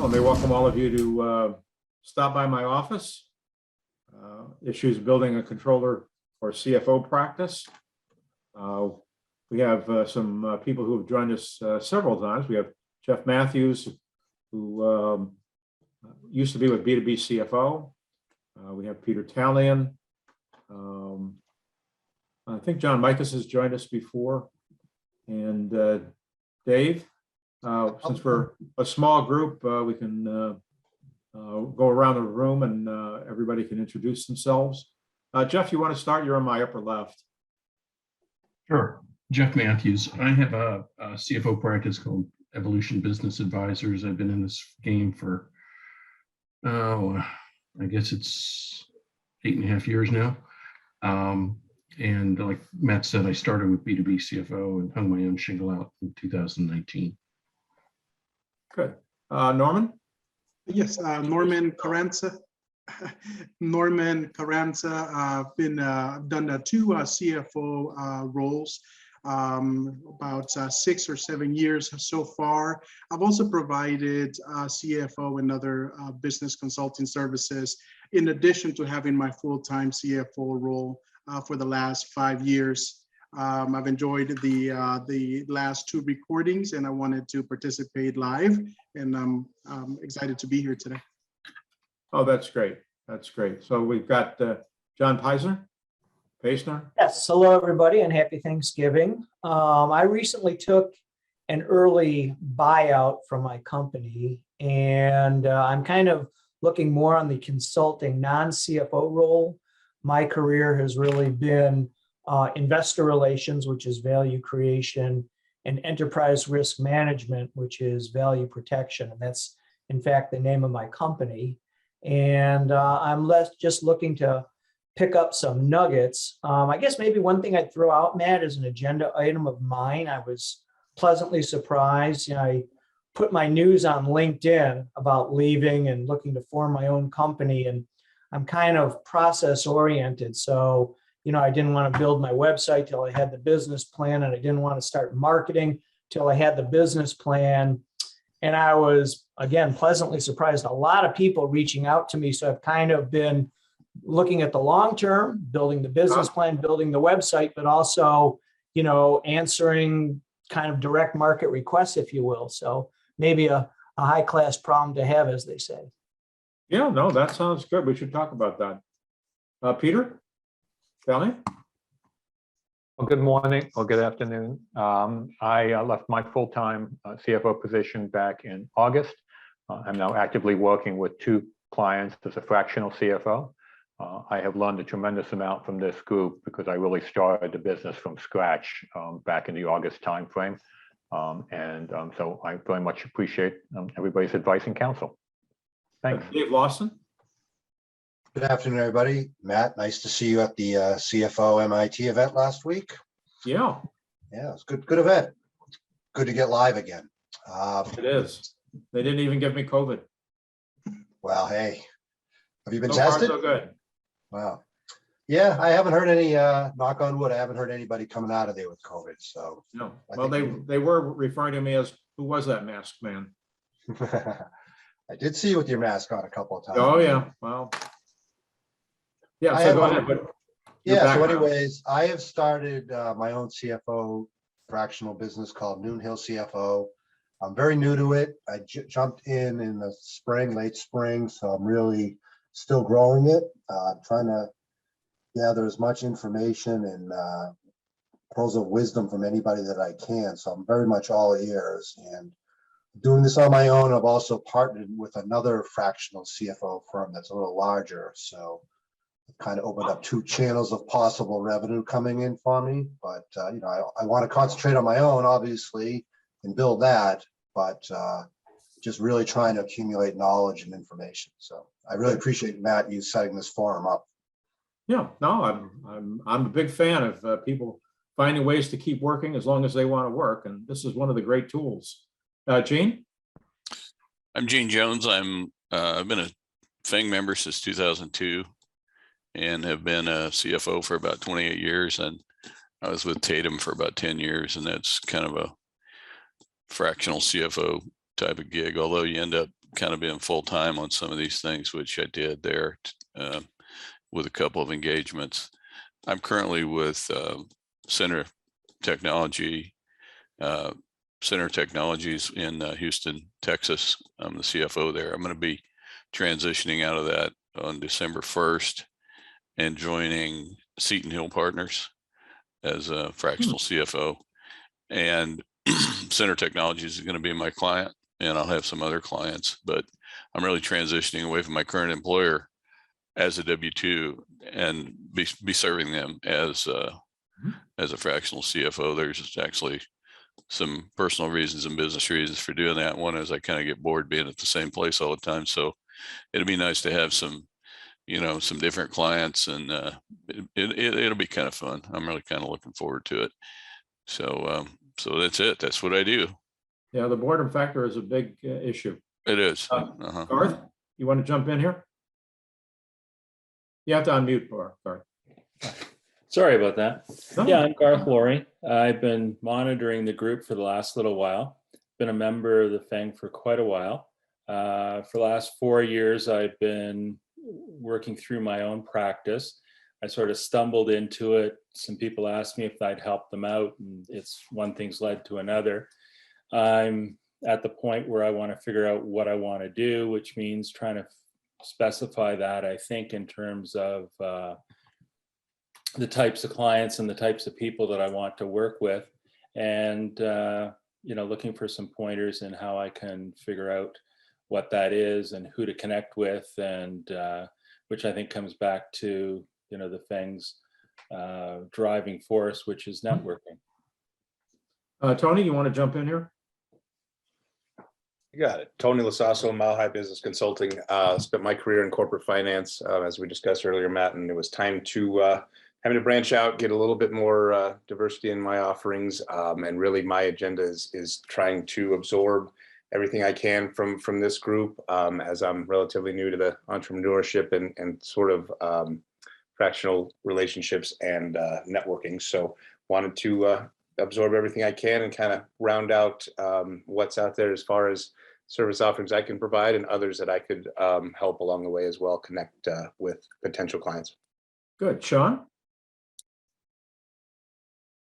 Let me welcome all of you to stop by my office. Issues building a controller or CFO practice. We have some people who have joined us several times. We have Jeff Matthews, who used to be with B2B CFO. We have Peter Talion. I think John Mikas has joined us before. And Dave, since we're a small group, we can go around the room and everybody can introduce themselves. Jeff, you want to start? You're on my upper left. Sure. Jeff Matthews. I have a CFO practice called Evolution Business Advisors. I've been in this game for, I guess it's 8.5 years now. And like Matt said, I started with B2B CFO and hung my own shingle out in 2019. Good. Norman? Yes, Norman Carranza. Norman Carranza. I've been done 2 CFO roles, about 6 or 7 years so far. I've also provided CFO and other business consulting services, in addition to having my full-time CFO role for the last 5 years. I've enjoyed the last 2 recordings, and I wanted to participate live, and I'm excited to be here today. Oh, that's great. That's great. So we've got John Paisner. Yes, hello everybody and happy Thanksgiving. I recently took an early buyout from my company, and I'm kind of looking more on the consulting non-CFO role. My career has really been investor relations, which is value creation, and enterprise risk management, which is value protection. And that's, in fact, the name of my company. And I'm just looking to pick up some nuggets. I guess maybe one thing I'd throw out, Matt, as an agenda item of mine. I was pleasantly surprised. I put my news on LinkedIn about leaving and looking to form my own company. And I'm kind of process oriented. So, I didn't want to build my website till I had the business plan, and I didn't want to start marketing till I had the business plan. And I was, again, pleasantly surprised. A lot of people reaching out to me. So I've kind of been looking at the long term, building the business plan, building the website, but also, answering kind of direct market requests, if you will. So maybe a high class problem to have, as they say. Yeah, no, that sounds good. We should talk about that. Peter? Talion? Well, good morning or good afternoon. I left my full-time CFO position back in August. I'm now actively working with 2 clients as a fractional CFO. I have learned a tremendous amount from this group because I really started the business from scratch back in the August timeframe. So I very much appreciate everybody's advice and counsel. Thanks. Dave Lawson? Good afternoon, everybody. Matt, nice to see you at the CFO MIT event last week. Yeah. Yeah, it's good event. Good to get live again. It is. They didn't even give me COVID. Well, hey, have you been So far, tested? so good. Wow. Yeah, I haven't heard any, knock on wood, I haven't heard anybody coming out of there with COVID. So No. Well, they were referring to me as, who was that masked man? I did see you with your mask on a couple of times. Oh, yeah. Well, yeah, so go ahead. But yeah, so anyways, I have started my own CFO fractional business called Noon Hill CFO. I'm very new to it. I jumped in the spring, late spring, so I'm really still growing it. Trying to gather as much information and pearls of wisdom from anybody that I can. So I'm very much all ears and doing this on my own. I've also partnered with another fractional CFO firm that's a little larger. So it kind of opened up 2 channels of possible revenue coming in for me. But, I want to concentrate on my own, obviously, and build that, but just really trying to accumulate knowledge and information. So I really appreciate, Matt, you setting this forum up. Yeah, no, I'm a big fan of people finding ways to keep working as long as they want to work. And this is one of the great tools. Gene? I'm Gene Jones. I've been a FENG member since 2002 and have been a CFO for about 28 years. And I was with Tatum for about 10 years, and that's kind of a fractional CFO type of gig, although you end up kind of been full-time on some of these things, which I did there with a couple of engagements. I'm currently with Center Technologies in Houston, Texas. I'm the CFO there. I'm going to be transitioning out of that on December 1st and joining Seton Hill Partners as a fractional CFO. And Center Technologies is going to be my client, and I'll have some other clients, but I'm really transitioning away from my current employer as a W-2 and be serving them as a fractional CFO. There's actually some personal reasons and business reasons for doing that. One is I kind of get bored being at the same place all the time. So it'll be nice to have some, some different clients, and it'll be kind of fun. I'm really kind of looking forward to it. So, so that's it. That's what I do. Yeah, the boredom factor is a big issue. It is. Garth, you want to jump in here? You have to unmute, Garth. Sorry about that. No. Yeah, I'm Garth Laurie. I've been monitoring the group for the last little while. Been a member of the FENG for quite a while. For the last 4 years, I've been working through my own practice. I sort of stumbled into it. Some people asked me if I'd help them out, and it's one thing's led to another. I'm at the point where I want to figure out what I want to do, which means trying to specify that, I think, in terms of the types of clients and the types of people that I want to work with, and looking for some pointers in how I can figure out what that is and who to connect with, and which I think comes back to the FENG's driving force, which is networking. Tony, you want to jump in here? You got it. Tony Lasasso, Mile High Business Consulting. Spent my career in corporate finance, as we discussed earlier, Matt, and it was time to having to branch out, get a little bit more diversity in my offerings, and really my agenda is trying to absorb everything I can from this group, as I'm relatively new to the entrepreneurship and sort of fractional relationships and networking. So wanted to absorb everything I can and kind of round out what's out there as far as service offerings I can provide, and others that I could help along the way as well, connect with potential clients. Good. Sean?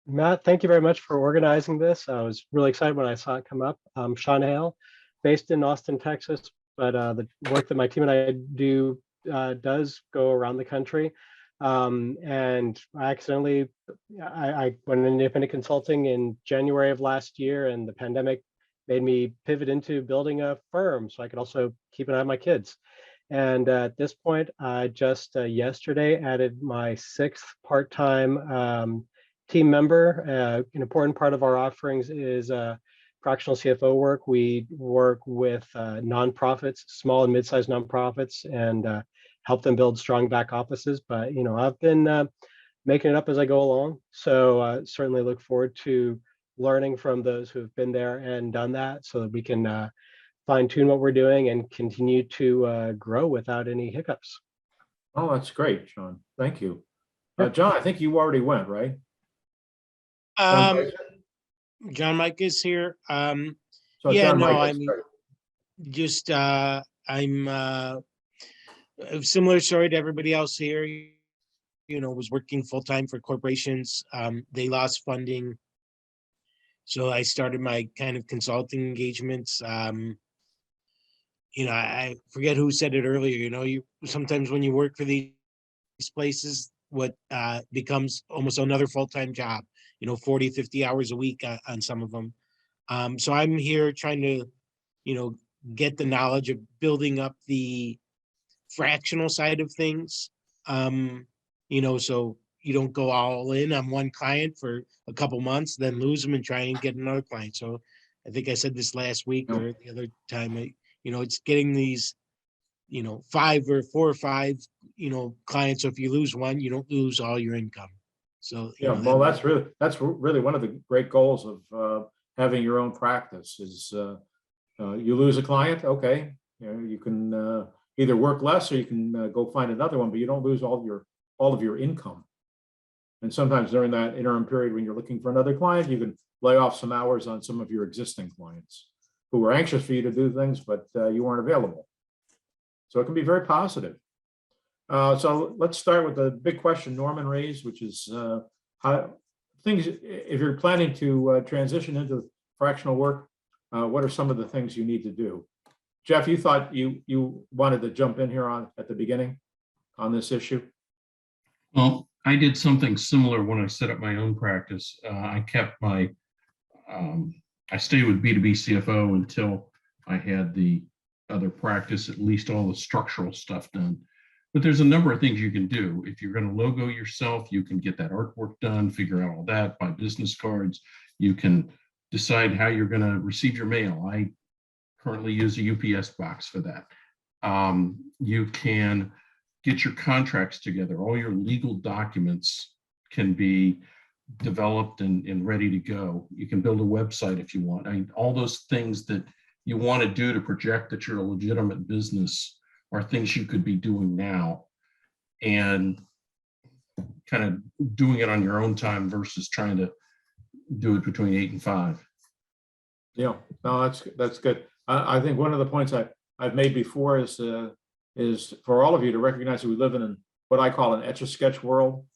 Matt, thank you very much for organizing this. I was really excited when I saw it come up. I'm Sean Hale, based in Austin, Texas, but the work that my team and I do does go around the country. And I went into independent consulting in January of last year, and the pandemic made me pivot into building a firm so I could also keep an eye on my kids. And at this point, I just yesterday added my 6th part-time team member. An important part of our offerings is fractional CFO work. We work with nonprofits, small and mid-sized nonprofits, and help them build strong back offices. But I've been making it up as I go along. So certainly look forward to learning from those who have been there and done that, so that we can fine tune what we're doing and continue to grow without any hiccups. Oh, that's great, Sean. Thank you. John, I think you already went, right? John Mike is here. So Yeah, John no, Michael, I mean, sorry. just I'm a similar story to everybody else here. Was working full time for corporations. They lost funding, so I started my kind of consulting engagements. I forget who said it earlier. You sometimes when you work for these places, what becomes almost another full-time job. 40, 50 hours a week on some of them. So I'm here trying to, get the knowledge of building up the fractional side of things. So you don't go all in on one client for a couple months, then lose them and try and get another client. So I think I said this last week or the other time, it's getting these, 5 or 4 or 5, clients. So if you lose one, you don't lose all your income. So Yeah, well, that's really one of the great goals of having your own practice is you lose a client, okay, you can either work less or you can go find another one, but you don't lose all of your income. And sometimes during that interim period when you're looking for another client, you can lay off some hours on some of your existing clients. who were anxious for you to do things, but you weren't available. So it can be very positive. So let's start with the big question Norman raised, which is how things, if you're planning to transition into fractional work, what are some of the things you need to do? Jeff, you thought you wanted to jump in here at the beginning on this issue? Well, I did something similar when I set up my own practice. I kept my, I stayed with B2B CFO until I had the other practice, at least all the structural stuff done. But there's a number of things you can do. If you're going to logo yourself, you can get that artwork done, figure out all that, buy business cards. You can decide how you're going to receive your mail. I currently use a UPS box for that. You can get your contracts together. All your legal documents can be developed and ready to go. You can build a website if you want. I mean, all those things that you want to do to project that you're a legitimate business are things you could be doing now, and kind of doing it on your own time versus trying to do it between 8 and 5. Yeah, no, that's good. I think one of the points I've made before is for all of you to recognize that we live in what I call an etch-a-sketch world.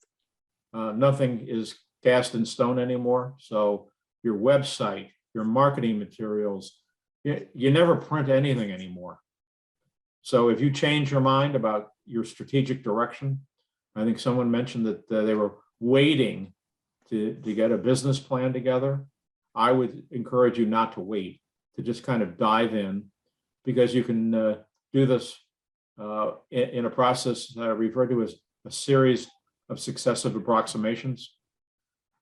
Nothing is cast in stone anymore. So your website, your marketing materials, you never print anything anymore. So if you change your mind about your strategic direction, I think someone mentioned that they were waiting to get a business plan together. I would encourage you not to wait, to just kind of dive in, because you can do this in a process referred to as a series of successive approximations.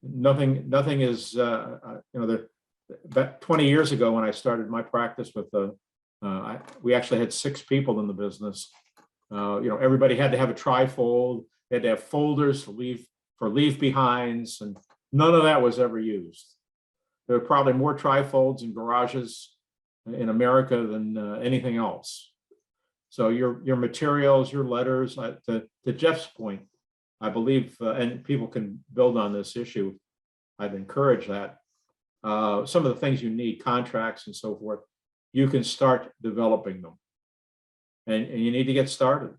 Nothing is, about 20 years ago when I started my practice with we actually had 6 people in the business. Everybody had to have a trifold. They had to have folders for leave behinds, and none of that was ever used. There are probably more trifolds in garages in America than anything else. So your materials, your letters, to Jeff's point, I believe, and people can build on this issue, I'd encourage that. Some of the things you need, contracts and so forth, you can start developing them, and you need to get started.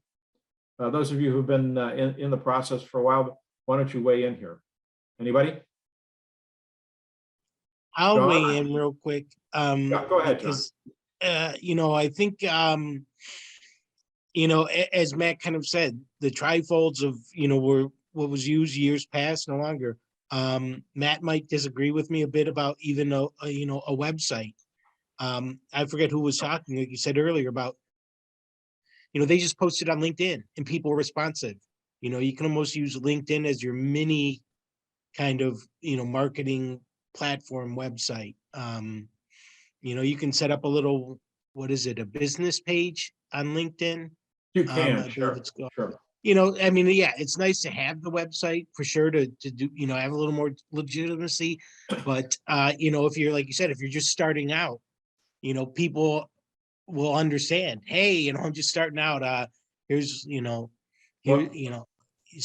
Those of you who've been in the process for a while, why don't you weigh in here? Anybody? I'll John? weigh in real quick. Yeah, go ahead, John. Because, I think, as Matt kind of said, the trifolds of, were what was used years past, no longer. Matt might disagree with me a bit about even a website. I forget who was talking, like you said earlier, about, they just posted on LinkedIn and people were responsive. You can almost use LinkedIn as your mini kind of, marketing platform website. You can set up a little, a business page on LinkedIn. You can, I sure, believe it's called. sure. It's nice to have the website for sure to do, have a little more legitimacy. But, if you're, like you said, if you're just starting out, people will understand, hey, I'm just starting out. Here's, so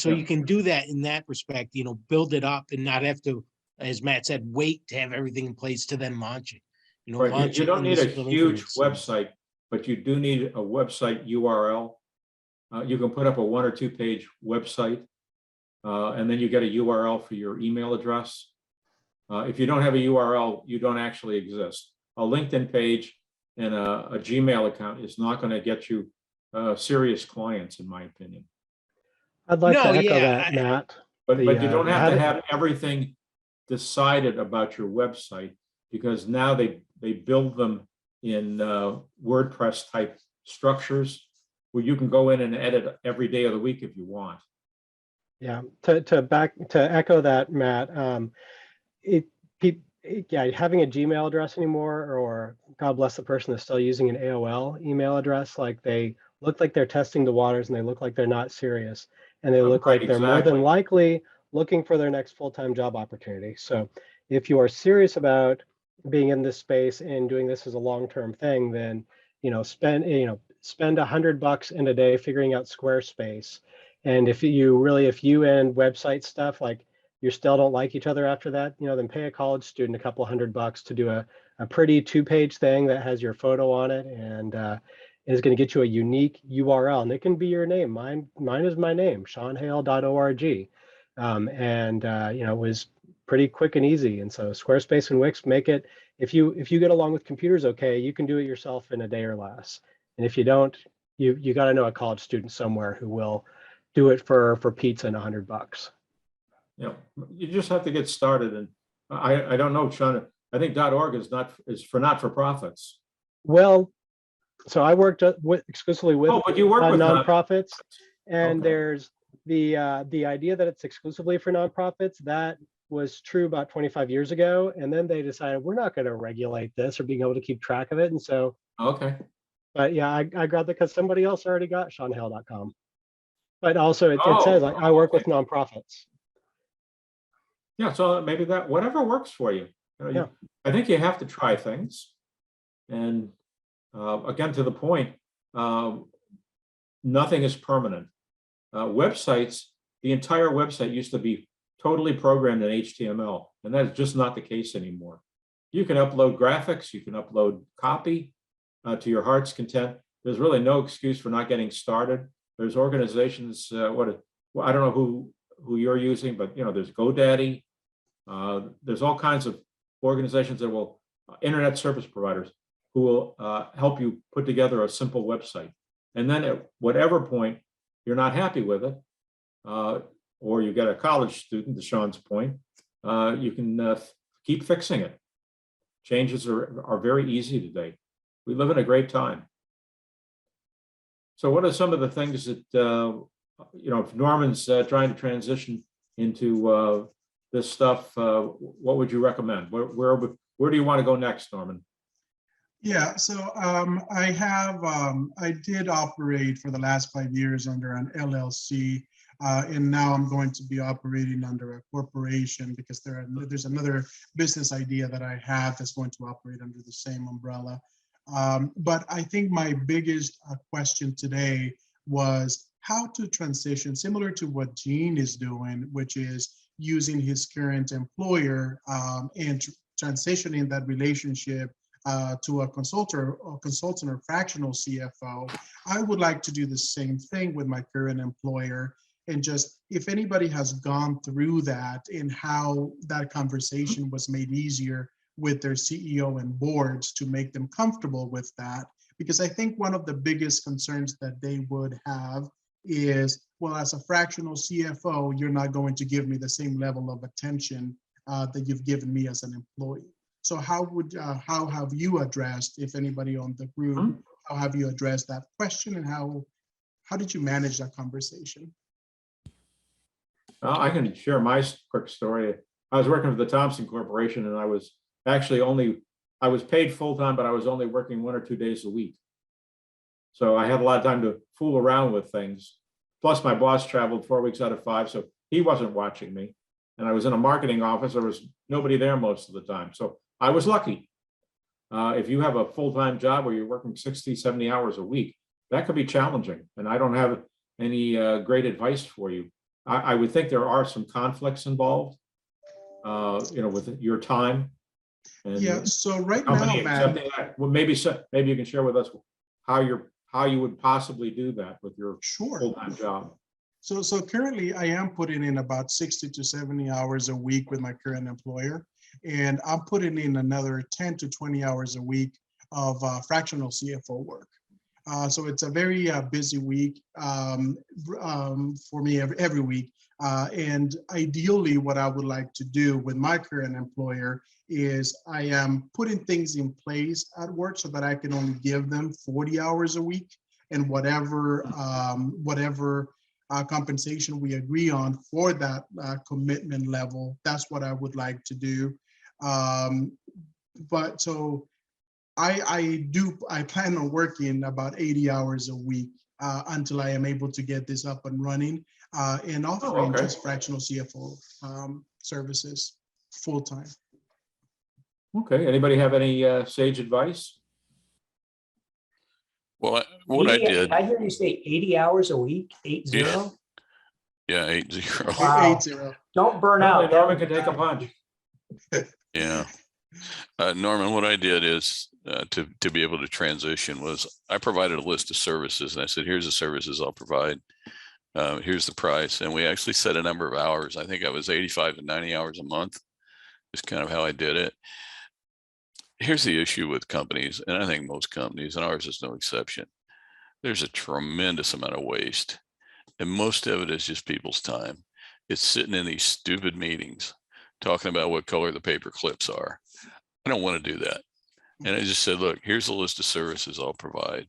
Yeah. you can do that in that respect, build it up and not have to, as Matt said, wait to have everything in place to then launch it. Right. Launch You it don't in need a this little huge increments. website, but you do need a website URL. You can put up a 1 or 2 page website, and then you get a URL for your email address. If you don't have a URL, you don't actually exist. A LinkedIn page and a Gmail account is not going to get you serious clients, in my opinion. I'd like to No, echo yeah, that, Matt. But you The, don't have how to to- have everything decided about your website, because now they build them in WordPress type structures where you can go in and edit every day of the week if you want. Yeah, to echo that, Matt, having a Gmail address anymore, or God bless the person that's still using an AOL email address, like they look like they're testing the waters and they look like they're not serious. And they look Right, like they're more exactly. than likely looking for their next full-time job opportunity. So if you are serious about being in this space and doing this as a long-term thing, then, spend $100 in a day figuring out Squarespace. And if you and website stuff, like you still don't like each other after that, then pay a college student a couple $100 to do a a pretty 2-page thing that has your photo on it, and is going to get you a unique URL, and it can be your name. Mine is my name, seanhale.org. It was pretty quick and easy. And so Squarespace and Wix make it, if you get along with computers okay, you can do it yourself in a day or less. And if you don't, you got to know a college student somewhere who will do it for pizza and $100. You know, you just have to get started. And I don't know, Sean, I think .org is for not-for-profits. Well, so I worked exclusively with But you work with nonprofits, and Okay. there's the idea that it's exclusively for nonprofits. That was true about 25 years ago, and then they decided we're not going to regulate this or being able to keep track of it. And so, Okay. but yeah, I got that because somebody else already got seanhale.com. But also it Oh, says I work okay. with nonprofits. Yeah, so maybe that, whatever works for you. Yeah. I think you have to try things. And again, to the point, nothing is permanent. Websites, the entire website used to be totally programmed in HTML, and that is just not the case anymore. You can upload graphics, you can upload copy to your heart's content. There's really no excuse for not getting started. There's organizations, I don't know who you're using, but there's GoDaddy. There's all kinds of organizations that will, internet service providers, who will help you put together a simple website. And then at whatever point you're not happy with it, or you get a college student, to Sean's point, you can keep fixing it. Changes are very easy today. We live in a great time. So what are some of the things that, if Norman's trying to transition into this stuff, what would you recommend? Where do you want to go next, Norman? Yeah, so I did operate for the last 5 years under an LLC, and now I'm going to be operating under a corporation because there's another business idea that I have that's going to operate under the same umbrella. But I think my biggest question today was how to transition, similar to what Gene is doing, which is using his current employer and transitioning that relationship to a consultant or fractional CFO. I would like to do the same thing with my current employer, and just if anybody has gone through that and how that conversation was made easier with their CEO and boards to make them comfortable with that. Because I think one of the biggest concerns that they would have is, well, as a fractional CFO, you're not going to give me the same level of attention that you've given me as an employee. So how have you addressed, if anybody on the group, how have you addressed that question, and how did you manage that conversation? I can share my quick story. I was working for the Thompson Corporation, and I was paid full-time, but I was only working 1 or 2 days a week. So I had a lot of time to fool around with things. Plus my boss traveled 4 weeks out of 5, so he wasn't watching me. And I was in a marketing office. There was nobody there most of the time. So I was lucky. If you have a full-time job where you're working 60, 70 hours a week, that could be challenging. And I don't have any great advice for you. I would think there are some conflicts involved, with your time. And yeah, so right company now, accepting that. Well, maybe you can share with us how you would possibly do that with your full-time job. So currently I am putting in about 60 to 70 hours a week with my current employer, and I'm putting in another 10 to 20 hours a week of fractional CFO work. So it's a very busy week for me every week. And ideally, what I would like to do with my current employer is I am putting things in place at work so that I can only give them 40 hours a week, and whatever compensation we agree on for that commitment level, that's what I would like to do. But so I plan on working about 80 hours a week until I am able to get this up and running and offering just fractional CFO services full time. Okay, anybody have any sage advice? Well, what I did. I hear you say 80 hours a week, 80? Yeah, 80. Wow. 80. Don't burn out. Norman could take a punch. Yeah. Norman, what I did is to be able to transition was I provided a list of services and I said, here's the services I'll provide. Here's the price. And we actually set a number of hours. I think I was 85 to 90 hours a month. Is kind of how I did it. Here's the issue with companies, and I think most companies, and ours is no exception. There's a tremendous amount of waste, and most of it is just people's time. It's sitting in these stupid meetings talking about what color the paper clips are. I don't want to do that. And I just said, look, here's a list of services I'll provide.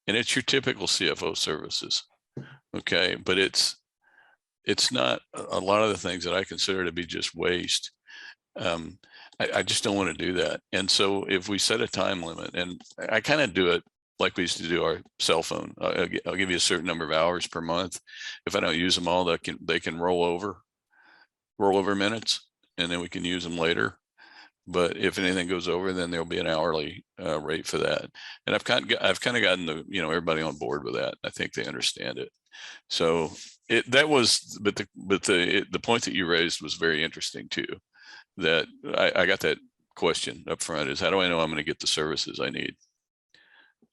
And it's your typical CFO services. Okay. But it's not a lot of the things that I consider to be just waste. I just don't want to do that. And so if we set a time limit, and I kind of do it like we used to do our cell phone, I'll give you a certain number of hours per month. If I don't use them all, they can roll over minutes, and then we can use them later. But if anything goes over, then there'll be an hourly rate for that. And I've kind of gotten everybody on board with that. I think they understand it. So the point that you raised was very interesting too. That I got that question up front is, how do I know I'm going to get the services I need?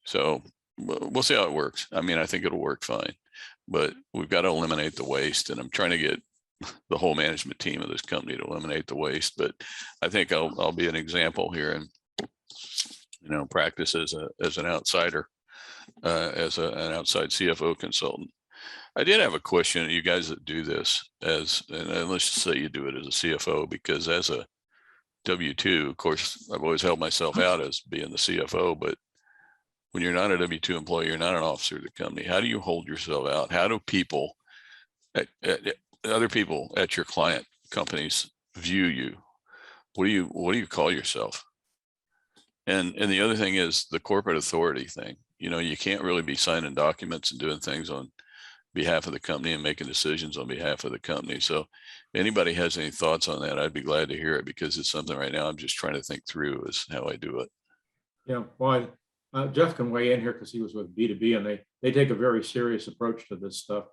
So we'll see how it works. I mean, I think it'll work fine, but we've got to eliminate the waste, and I'm trying to get the whole management team of this company to eliminate the waste. But I think I'll be an example here and practice as an outsider, as an outside CFO consultant. I did have a question. You guys that do this and let's just say you do it as a CFO, because as a W-2, of course, I've always held myself out as being the CFO, but when you're not a W-2 employee, you're not an officer of the company. How do you hold yourself out? How do people, other people at your client companies view you? What do you call yourself? And the other thing is the corporate authority thing. You can't really be signing documents and doing things on behalf of the company and making decisions on behalf of the company. So if anybody has any thoughts on that, I'd be glad to hear it, because it's something right now I'm just trying to think through is how I do it. Yeah, well, Jeff can weigh in here because he was with B2B, and they take a very serious approach to this stuff.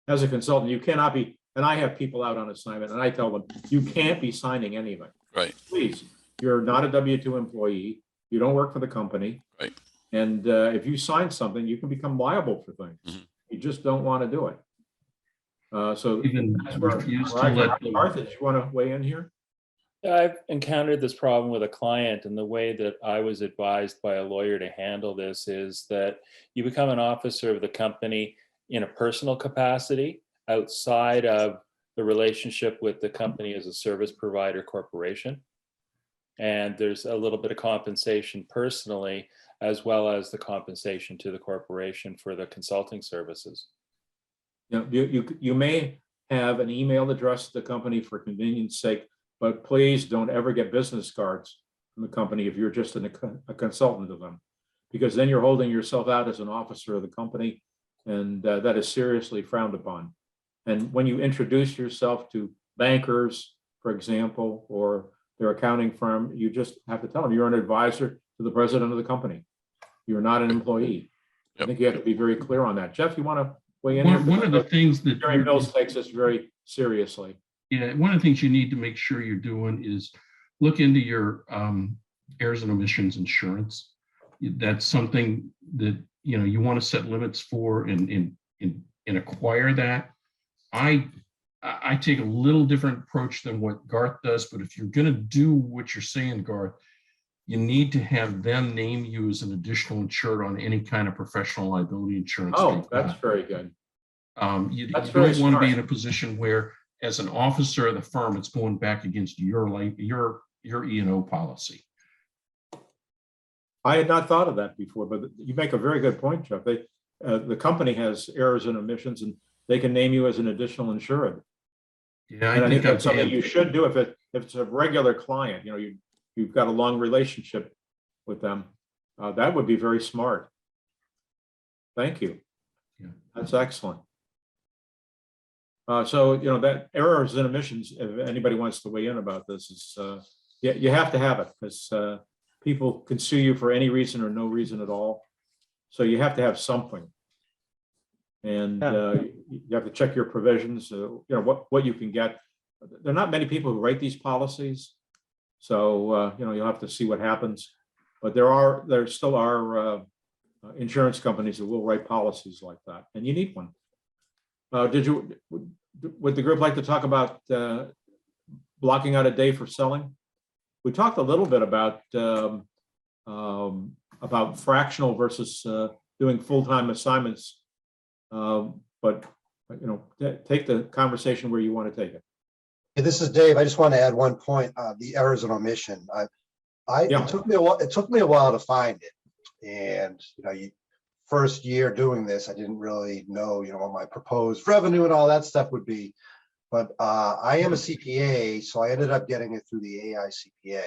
As a consultant, you cannot be, and I have people out on assignment and I tell them, you can't be signing anything. Right. Please, you're not a W-2 employee. You don't work for the company. Right. And if you sign something, you can become liable for things. Mm-hmm. You just don't want to do it. So even refuse to let Arthur, do you want to weigh in here? I've encountered this problem with a client, and the way that I was advised by a lawyer to handle this is that you become an officer of the company in a personal capacity outside of the relationship with the company as a service provider corporation. And there's a little bit of compensation personally, as well as the compensation to the corporation for the consulting services. You may have an email address to the company for convenience sake, but please don't ever get business cards from the company if you're just a consultant to them, because then you're holding yourself out as an officer of the company, and that is seriously frowned upon. And when you introduce yourself to bankers, for example, or their accounting firm, you just have to tell them you're an advisor to the president of the company. You're not an employee. Yep. I think you have to be very clear on that. Jeff, you want to weigh in here? One of the things that Jerry Mills takes this very seriously. Yeah, one of the things you need to make sure you're doing is look into your errors and omissions insurance. That's something that you want to set limits for and acquire that. I take a little different approach than what Garth does, but if you're going to do what you're saying, Garth, you need to have them name you as an additional insured on any kind of professional liability insurance. Oh, that's very good. You don't want to be in a position where, as an officer of the firm, it's going back against your E&O policy. I had not thought of that before, but you make a very good point, Jeff. The company has errors and omissions, and they can name you as an additional insured. Yeah, I think that's something you should do if it's a regular client. You've got a long relationship with them. That would be very smart. Thank you. Yeah. That's excellent. So that errors and omissions, if anybody wants to weigh in about this, is you have to have it, because people can sue you for any reason or no reason at all. So you have to have something, and you have to check your provisions. What you can get. There are not many people who write these policies, So, you'll have to see what happens. But there still are insurance companies that will write policies like that, and you need one. Would the group like to talk about blocking out a day for selling? We talked a little bit about fractional versus doing full-time assignments. But take the conversation where you want to take it. Hey, this is Dave. I just want to add one point, the errors and omission. Yeah. It took me a while to find it. And, first year doing this, I didn't really know, what my proposed revenue and all that stuff would be. But I am a CPA, so I ended up getting it through the AI CPA.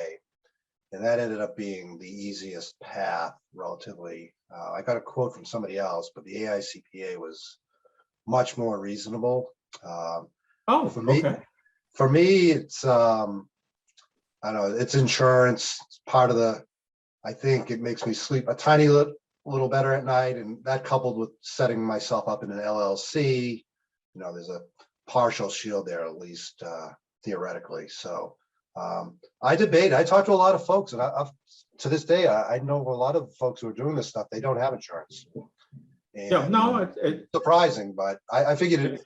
And that ended up being the easiest path relatively. I got a quote from somebody else, but the AI CPA was much more reasonable. For me, okay. For me, it's I don't know, it's insurance. It's part of I think it makes me sleep a tiny little better at night, and that coupled with setting myself up in an LLC, there's a partial shield there, at least theoretically. So I talk to a lot of folks, and to this day, I know a lot of folks who are doing this stuff, they don't have insurance. And, Yeah, no, it's surprising, but I figured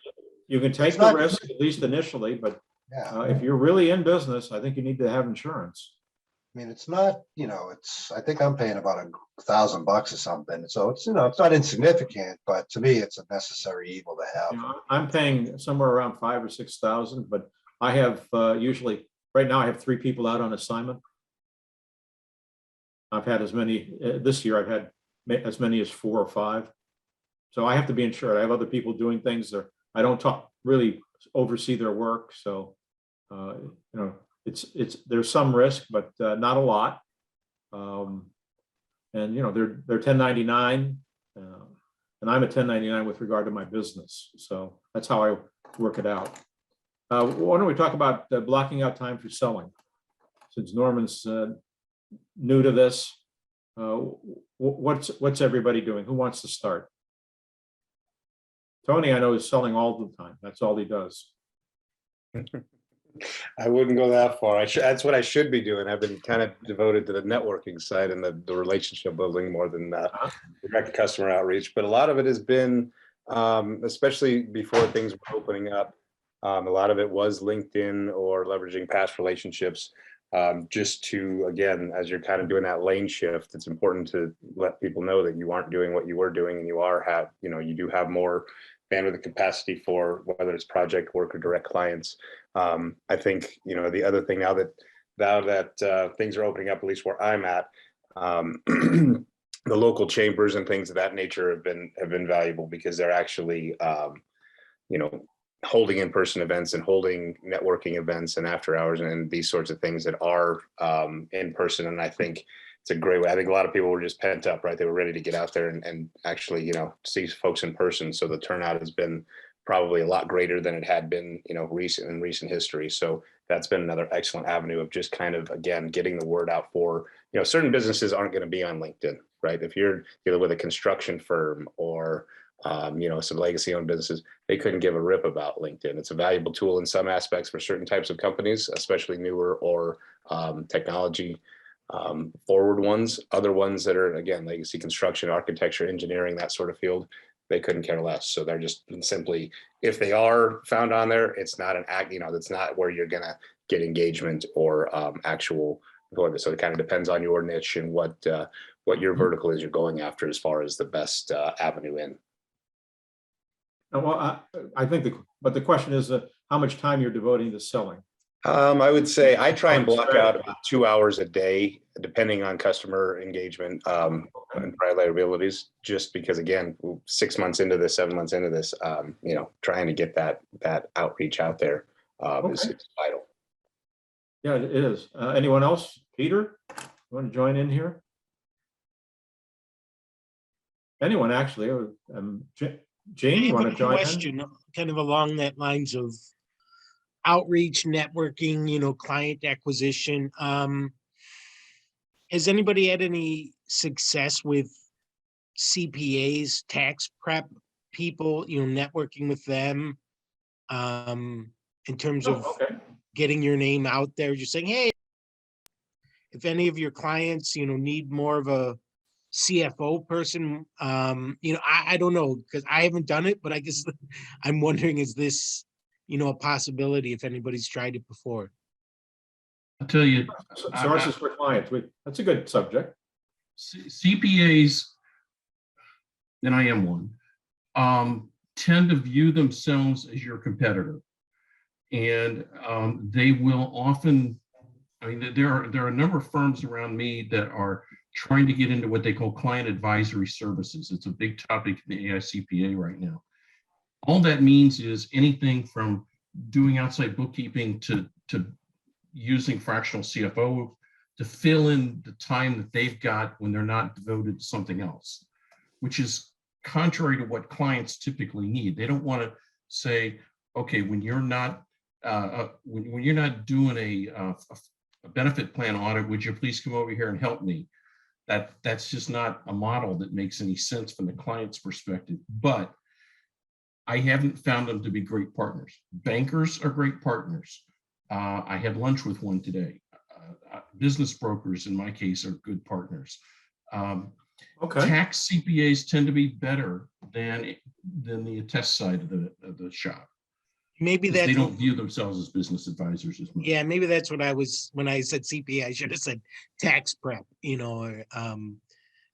you can take the risk, at least initially, but yeah. if you're really in business, I think you need to have insurance. I mean, it's not, I think I'm paying about $1,000 or something. So it's, it's not insignificant, but to me, it's a necessary evil to have. I'm paying somewhere around 5,000 or 6,000, but I have usually, right now I have 3 people out on assignment. I've had as many, this year I've had as many as 4 or 5. So I have to be insured. I have other people doing things that I don't really oversee their work. So, there's some risk, but not a lot. And they're 1099, and I'm a 1099 with regard to my business. So that's how I work it out. Why don't we talk about blocking out time for selling? Since Norman's new to this, what's everybody doing? Who wants to start? Tony, I know, is selling all the time. That's all he does. I wouldn't go that far. That's what I should be doing. I've been kind of devoted to the networking side and the relationship building more than direct customer outreach. But a lot of it has been, especially before things were opening up, a lot of it was LinkedIn or leveraging past relationships. Just to, again, as you're kind of doing that lane shift, it's important to let people know that you aren't doing what you were doing, and you do have more bandwidth and capacity for whether it's project work or direct clients. I think, the other thing now that things are opening up, at least where I'm at, the local chambers and things of that nature have been valuable, because they're actually, holding in-person events and holding networking events and after hours and these sorts of things that are in person. And I think it's a great way. I think a lot of people were just pent up, right? They were ready to get out there and actually, see folks in person. So the turnout has been probably a lot greater than it had been, in recent history. So that's been another excellent avenue of just kind of, again, getting the word out for, certain businesses aren't going to be on LinkedIn, right? If you're dealing with a construction firm or, some legacy owned businesses, they couldn't give a rip about LinkedIn. It's a valuable tool in some aspects for certain types of companies, especially newer or technology forward ones. Other ones that are, again, legacy construction, architecture, engineering, that sort of field, they couldn't care less. So they're just simply, if they are found on there, it's not an act, that's not where you're going to get engagement or actual. So it kind of depends on your niche and what your vertical is you're going after as far as the best avenue in. Well, I think but the question is how much time you're devoting to selling. I would say I try and block out about 2 hours a day, depending on customer engagement and prior abilities, just because, again, 6 months into this, 7 months into this, trying to get that outreach out there is vital. Yeah, it is. Anyone else? Peter, you want to join in here? Anyone, actually? Jane, you want to join question, kind of along that lines of outreach, networking, client acquisition. Has anybody had any success with CPAs, tax prep people, networking with them in terms of getting your name out there, just saying, hey, if any of your clients, need more of a CFO person, I don't know, because I haven't done it, but I guess I'm wondering, is this, a possibility if anybody's tried it before? I'll tell you, Sources for clients, that's a good subject. CPAs, and I am one, tend to view themselves as your competitor. And they will often, there are a number of firms around me that are trying to get into what they call client advisory services. It's a big topic in the AICPA right now. All that means is anything from doing outside bookkeeping to using fractional CFO to fill in the time that they've got when they're not devoted to something else, which is contrary to what clients typically need. They don't want to say, okay, when you're not when you're not doing a benefit plan audit, would you please come over here and help me? That's just not a model that makes any sense from the client's perspective. But I haven't found them to be great partners. Bankers are great partners. I had lunch with one today. Business brokers, in my case, are good partners. Okay. Tax CPAs tend to be better than the attest side of the shop. Maybe 'Cause that's they don't view themselves as business advisors as much. yeah, maybe that's what I was, when I said CPA, I should have said tax prep, or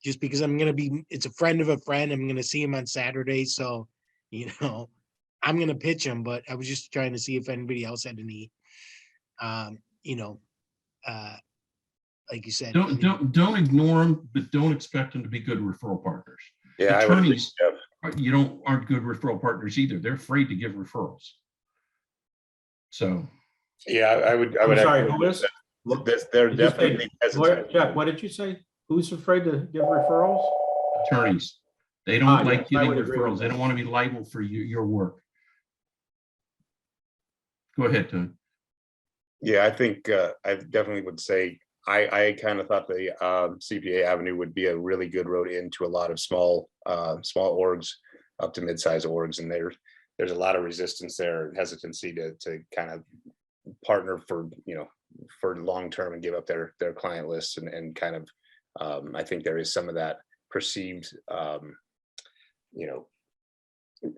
just because it's a friend of a friend, I'm gonna see him on Saturday, so, I'm gonna pitch him, but I was just trying to see if anybody else had any, like you said. Don't ignore them, but don't expect them to be good referral partners. Yeah, I would agree, Attorneys, Jeff. aren't good referral partners either. They're afraid to give referrals. So Yeah, I would. I'm sorry, echo who is? They're Did you say definitely lawyer- hesitant. Jack, what did you say? Who's afraid to give referrals? attorneys, they don't like yes, I getting would agree with referrals. They that. don't want to be liable for your work. Go ahead, Tony. Yeah, I think I definitely would say I kind of thought the CPA avenue would be a really good road into a lot of small orgs up to mid-size orgs, and there's a lot of resistance there, hesitancy to kind of partner for long term and give up their client lists and kind of I think there is some of that perceived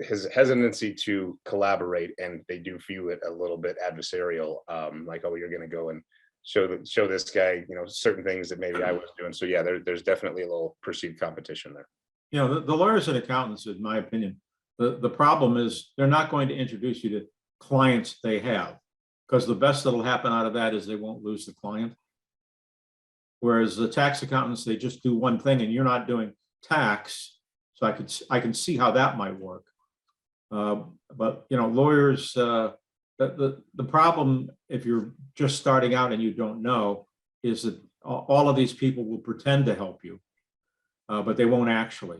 his hesitancy to collaborate, and they do view it a little bit adversarial, like, oh, you're going to go and show this guy certain things that maybe I was doing. So yeah, there's definitely a little perceived competition there. The lawyers and accountants, in my opinion, the problem is they're not going to introduce you to clients they have, because the best that'll happen out of that is they won't lose the client. Whereas the tax accountants, they just do one thing and you're not doing tax. So I can see how that might work. But lawyers, the problem if you're just starting out and you don't know is that all of these people will pretend to help you, but they won't actually.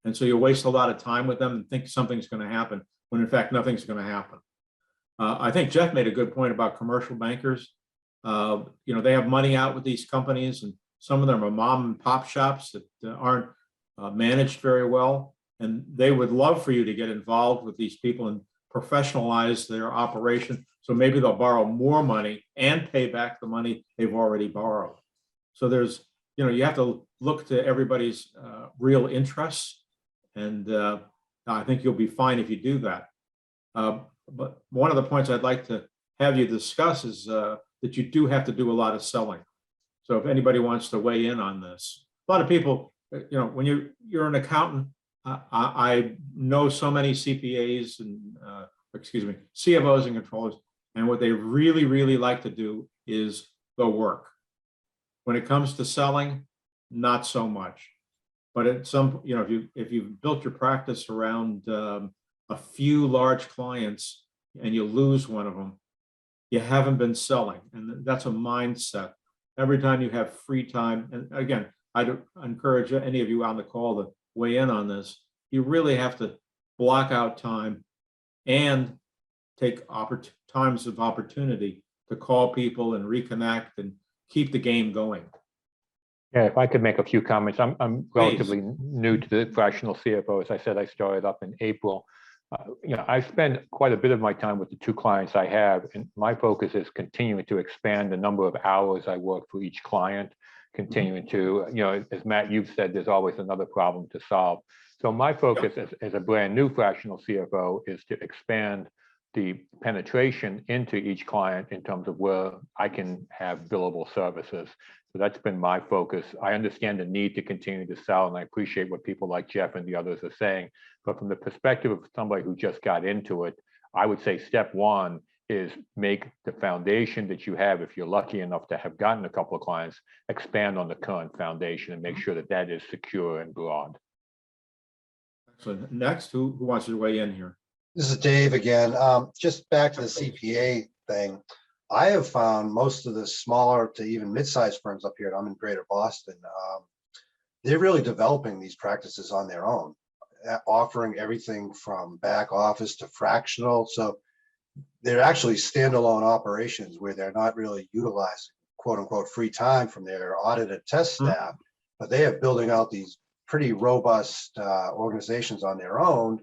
And so you'll waste a lot of time with them and think something's going to happen when in fact nothing's going to happen. I think Jeff made a good point about commercial bankers. They have money out with these companies, and some of them are mom and pop shops that aren't managed very well. And they would love for you to get involved with these people and professionalize their operation. So maybe they'll borrow more money and pay back the money they've already borrowed. So there's, you have to look to everybody's real interests. And I think you'll be fine if you do that. But one of the points I'd like to have you discuss is that you do have to do a lot of selling. So if anybody wants to weigh in on this, a lot of people, when you're an accountant, I know so many CPAs and CFOs and controllers, and what they really, really like to do is the work. When it comes to selling, not so much. But at some, if you've built your practice around a few large clients and you lose one of them, you haven't been selling, and that's a mindset. Every time you have free time, and again, I'd encourage any of you on the call to weigh in on this. You really have to block out time and take times of opportunity to call people and reconnect and keep the game going. Yeah, if I could make a few comments. I'm relatively new to the fractional CFO. As I said, I started up in April. I spend quite a bit of my time with the two clients I have, and my focus is continuing to expand the number of hours I work for each client, continuing to, as Matt, you've said, there's always another problem to solve. So my focus as a brand new fractional CFO is to expand the penetration into each client in terms of where I can have billable services. So that's been my focus. I understand the need to continue to sell, and I appreciate what people like Jeff and the others are saying. But from the perspective of somebody who just got into it, I would say step one is make the foundation that you have, if you're lucky enough to have gotten a couple of clients, expand on the current foundation and make sure that that is secure and broad. Excellent. Next, who wants to weigh in here? This is Dave again. Just back to the CPA thing. I have found most of the smaller to even mid-sized firms up here, I'm in Greater Boston, they're really developing these practices on their own, offering everything from back office to fractional. So they're actually standalone operations where they're not really utilizing quote unquote free time from their audited test staff, but they are building out these pretty robust organizations on their own.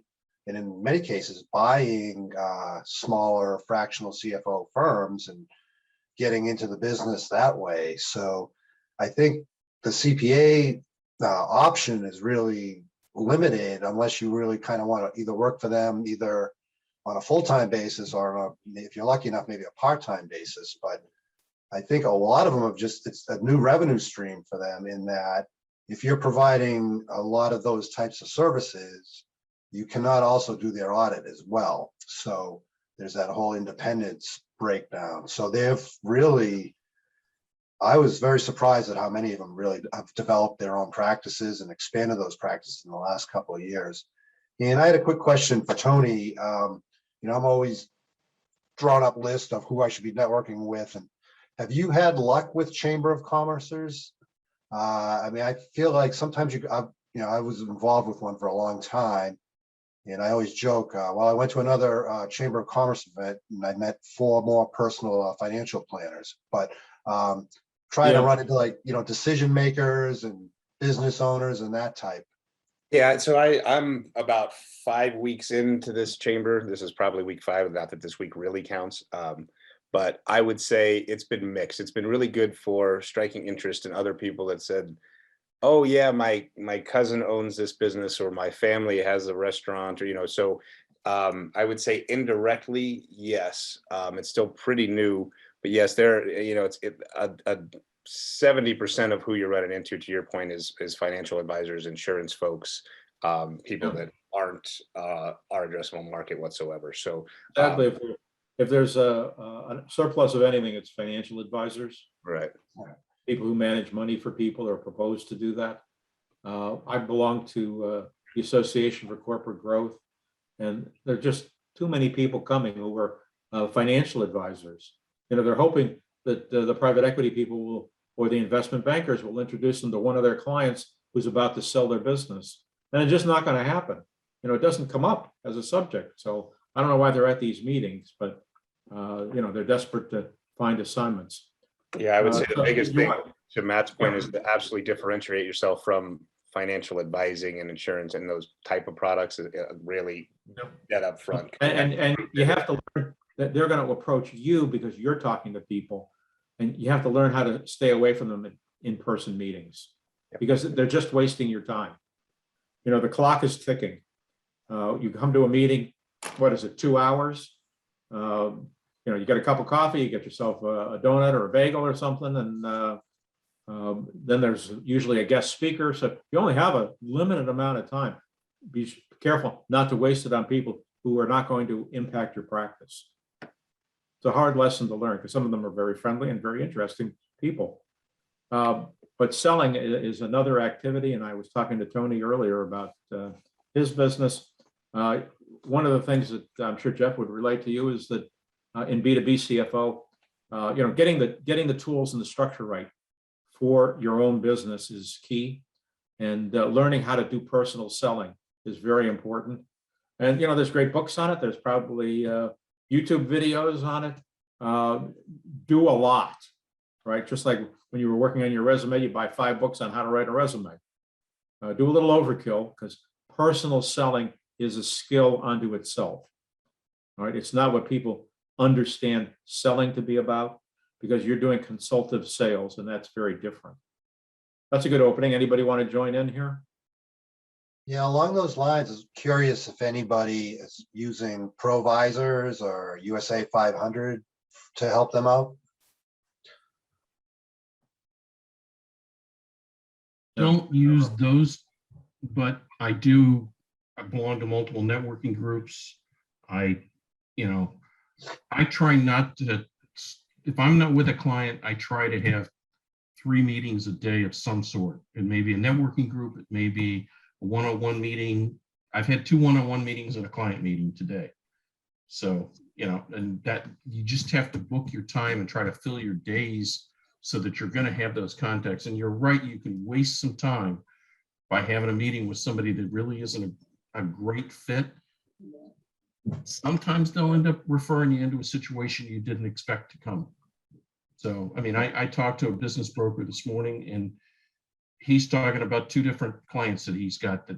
And in many cases, buying smaller fractional CFO firms and getting into the business that way. So I think the CPA option is really limited unless you really kind of want to either work for them either on a full-time basis or if you're lucky enough, maybe a part-time basis. But I think a lot of them have it's a new revenue stream for them in that if you're providing a lot of those types of services, you cannot also do their audit as well. So there's that whole independence breakdown. So they've really, I was very surprised at how many of them really have developed their own practices and expanded those practices in the last couple of years. And I had a quick question for Tony. I'm always drawn up list of who I should be networking with. And have you had luck with Chamber of Commerce's? I mean, I feel like sometimes I was involved with one for a long time. And I always joke, well, I went to another Chamber of Commerce event and I met 4 more personal financial planners, but trying to run into decision makers and business owners and that type. Yeah, so I'm about 5 weeks into this chamber. This is probably week 5, not that this week really counts. But I would say it's been mixed. It's been really good for striking interest in other people that said, oh yeah, my cousin owns this business or my family has a restaurant, or so I would say indirectly, yes. It's still pretty new, but yes, there, it's 70% of who you're running into, to your point, is financial advisors, insurance folks, people that aren't our addressable market whatsoever. So Exactly. If there's a surplus of anything, it's financial advisors. Right. People who manage money for people or propose to do that. I belong to the Association for Corporate Growth, and there are just too many people coming who are financial advisors. They're hoping that the private equity people will, or the investment bankers will introduce them to one of their clients who's about to sell their business. And it's just not going to happen. It doesn't come up as a subject. So I don't know why they're at these meetings, but they're desperate to find assignments. Yeah, I would say the biggest thing, to Matt's point, is to absolutely differentiate yourself from financial advising and insurance and those type of products. Really get up front. And you have to learn that they're going to approach you because you're talking to people, and you have to learn how to stay away from them in in-person meetings because they're just wasting your time. The clock is ticking. You come to a meeting, what is it, 2 hours? You get a cup of coffee, you get yourself a donut or a bagel or something, and then there's usually a guest speaker. So you only have a limited amount of time. Be careful not to waste it on people who are not going to impact your practice. It's a hard lesson to learn because some of them are very friendly and very interesting people. But selling is another activity, and I was talking to Tony earlier about his business. One of the things that I'm sure Jeff would relate to you is that in B2B CFO, getting the tools and the structure right for your own business is key, and learning how to do personal selling is very important. And there's great books on it. There's probably YouTube videos on it. Do a lot, right? Just like when you were working on your resume, you buy 5 books on how to write a resume. Do a little overkill because personal selling is a skill unto itself. All right, it's not what people understand selling to be about, because you're doing consultative sales, and that's very different. That's a good opening. Anybody want to join in here? Yeah, along those lines, I was curious if anybody is using Provisors or USA 500 to help them out. Don't use those, but I belong to multiple networking groups. I try not to, if I'm not with a client, I try to have 3 meetings a day of some sort. It may be a networking group, it may be a one-on-one meeting. I've had 2 one-on-one meetings and a client meeting today. So, and that you just have to book your time and try to fill your days so that you're going to have those contacts. And you're right, you can waste some time by having a meeting with somebody that really isn't a great fit. Sometimes they'll end up referring you into a situation you didn't expect to come. So, I mean, I talked to a business broker this morning, and he's talking about 2 different clients that he's got. That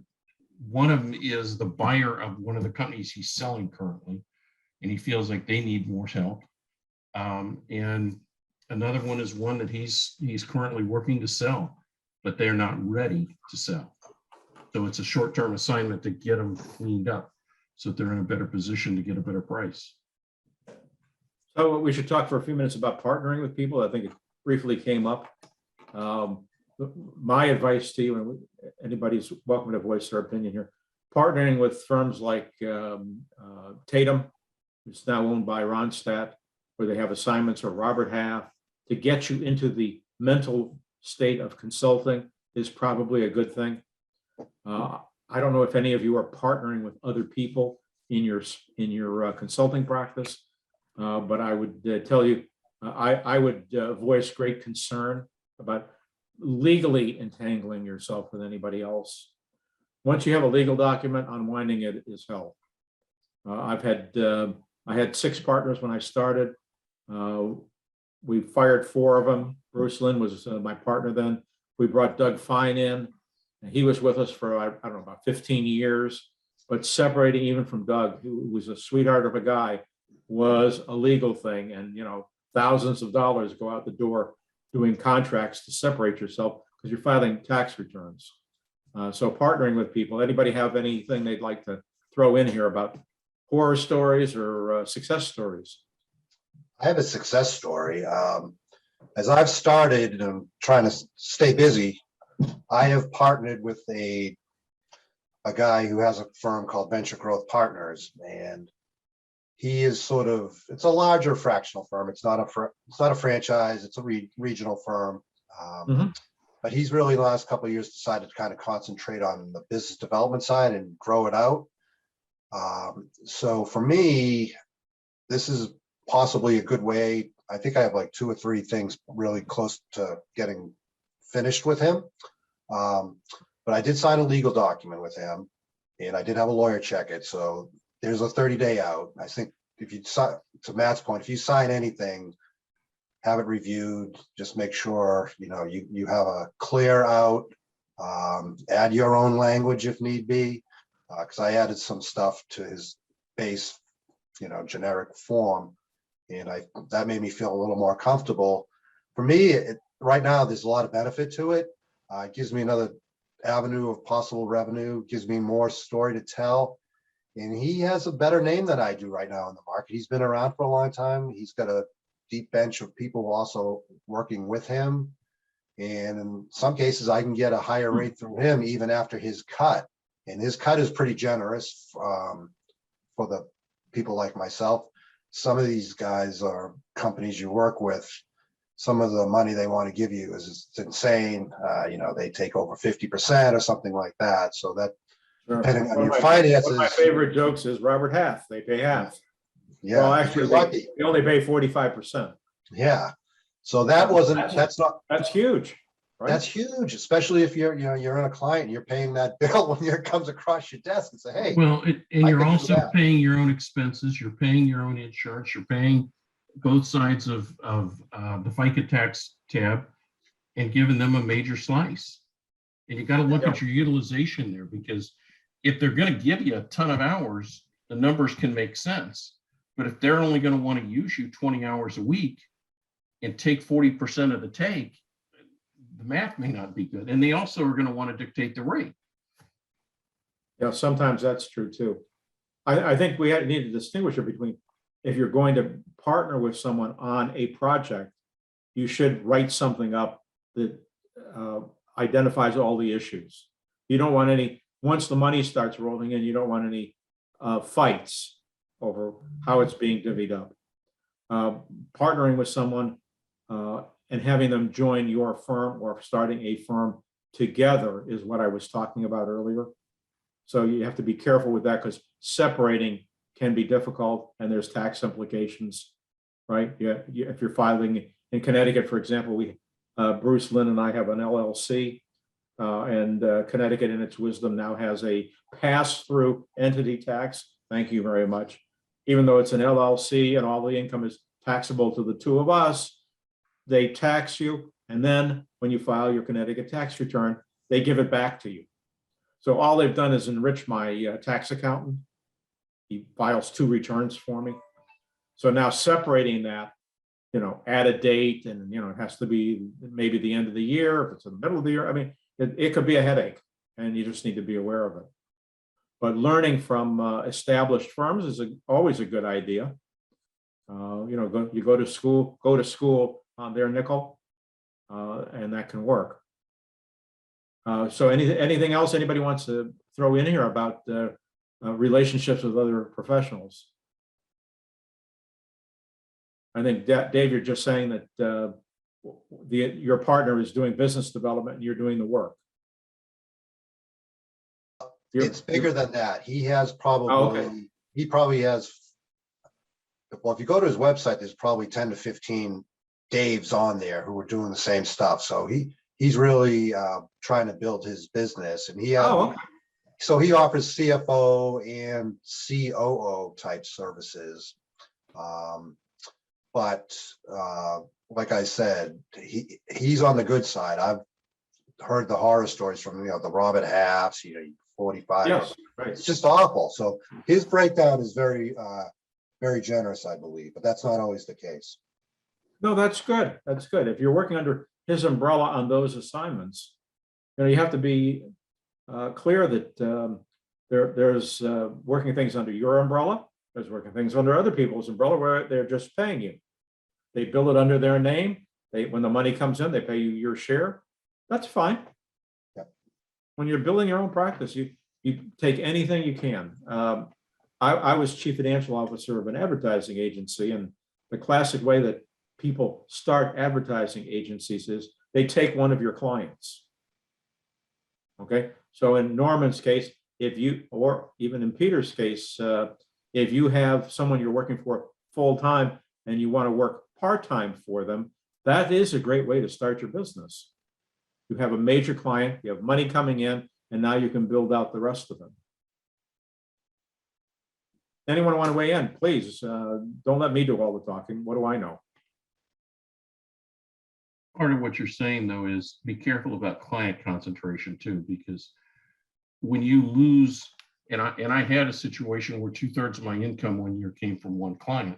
one of them is the buyer of one of the companies he's selling currently, and he feels like they need more help. And another one is one that he's currently working to sell, but they're not ready to sell. So it's a short-term assignment to get them cleaned up so that they're in a better position to get a better price. So we should talk for a few minutes about partnering with people. I think it briefly came up. My advice to you, and anybody's welcome to voice their opinion here, partnering with firms like Tatum, who's now owned by Ronstadt, where they have assignments, or Robert Half, to get you into the mental state of consulting is probably a good thing. I don't know if any of you are partnering with other people in your consulting practice, but I would tell you, I would voice great concern about legally entangling yourself with anybody else. Once you have a legal document, unwinding it is hell. I had 6 partners when I started. We fired 4 of them. Bruce Lynn was my partner then. We brought Doug Fine in. And he was with us for, I don't know, about 15 years. But separating even from Doug, who was a sweetheart of a guy, was a legal thing. And, thousands of dollars go out the door doing contracts to separate yourself because you're filing tax returns. So partnering with people. Anybody have anything they'd like to throw in here about horror stories or success stories? I have a success story. As I've started and trying to stay busy, I have partnered with a guy who has a firm called Venture Growth Partners, and he is it's a larger fractional firm. It's not a franchise. It's a regional firm. But he's really the last couple of years decided to kind of concentrate on the business development side and grow it out. So for me, this is possibly a good way. I think I have like 2 or 3 things really close to getting finished with him. But I did sign a legal document with him, and I did have a lawyer check it. So there's a 30-day out. I think if you sign, to Matt's point, if you sign anything, have it reviewed, just make sure, you have a clear out, add your own language if need be, because I added some stuff to his base, generic form. And that made me feel a little more comfortable. For me, right now, there's a lot of benefit to it. It gives me another avenue of possible revenue, gives me more story to tell. And he has a better name than I do right now in the market. He's been around for a long time. He's got a deep bench of people also working with him. And in some cases, I can get a higher rate through him even after his cut. And his cut is pretty generous for the people like myself. Some of these guys are companies you work with. Some of the money they want to give you is insane. They take over 50% or something like that. So that, depending on your finances. One of my favorite jokes is Robert Half. They pay half. Yeah. Well, actually, they only pay 45%. Yeah. So that's huge. Right? That's huge, especially if you're in a client, and you're paying that bill when it comes across your desk and say, hey. Well, and you're also paying your own expenses. You're paying your own insurance. You're paying both sides of the FICA tax tab and giving them a major slice. And you got to look at your utilization there, because if they're going to give you a ton of hours, the numbers can make sense. But if they're only going to want to use you 20 hours a week and take 40% of the take, the math may not be good. And they also are going to want to dictate the rate. Yeah, sometimes that's true too. I think we need to distinguish it between, if you're going to partner with someone on a project, you should write something up that identifies all the issues. You don't want any, once the money starts rolling in, you don't want any fights over how it's being divvied up. Partnering with someone and having them join your firm or starting a firm together is what I was talking about earlier. So you have to be careful with that, because separating can be difficult and there's tax implications, right? If you're filing in Connecticut, for example, Bruce, Lynn, and I have an LLC, and Connecticut, in its wisdom, now has a pass-through entity tax. Thank you very much. Even though it's an LLC and all the income is taxable to the two of us, they tax you, and then when you file your Connecticut tax return, they give it back to you. So all they've done is enrich my tax accountant. He files 2 returns for me. So now separating that, add a date, and it has to be maybe the end of the year. If it's in the middle of the year, I mean, it could be a headache, and you just need to be aware of it. But learning from established firms is always a good idea. You go to school on their nickel, and that can work. So anything else anybody wants to throw in here about relationships with other professionals? I think, Dave, you're just saying that your partner is doing business development and you're doing the work. It's bigger than that. He has probably, okay. He probably has, well, if you go to his website, there's probably 10 to 15 Daves on there who are doing the same stuff. So he's really trying to build his business, and he has, Okay. so he offers CFO and COO type services. But like I said, he's on the good side. I've heard the horror stories from the Robert Halfs, 45. Yes, right. It's just awful. So his breakdown is very generous, I believe, but that's not always the case. No, that's good. That's good. If you're working under his umbrella on those assignments, you have to be clear that there's working things under your umbrella. There's working things under other people's umbrella where they're just paying you. They bill it under their name. When the money comes in, they pay you your share. That's fine. Yep. When you're building your own practice, you take anything you can. I was chief financial officer of an advertising agency, and the classic way that people start advertising agencies is they take one of your clients. Okay, so in Norman's case, or even in Peter's case, if you have someone you're working for full-time and you want to work part-time for them, that is a great way to start your business. You have a major client, you have money coming in, and now you can build out the rest of them. Anyone want to weigh in? Please, don't let me do all the talking. What do I know? Part of what you're saying, though, is be careful about client concentration too, because when you lose, and I had a situation where 2/3 of my income one year came from one client.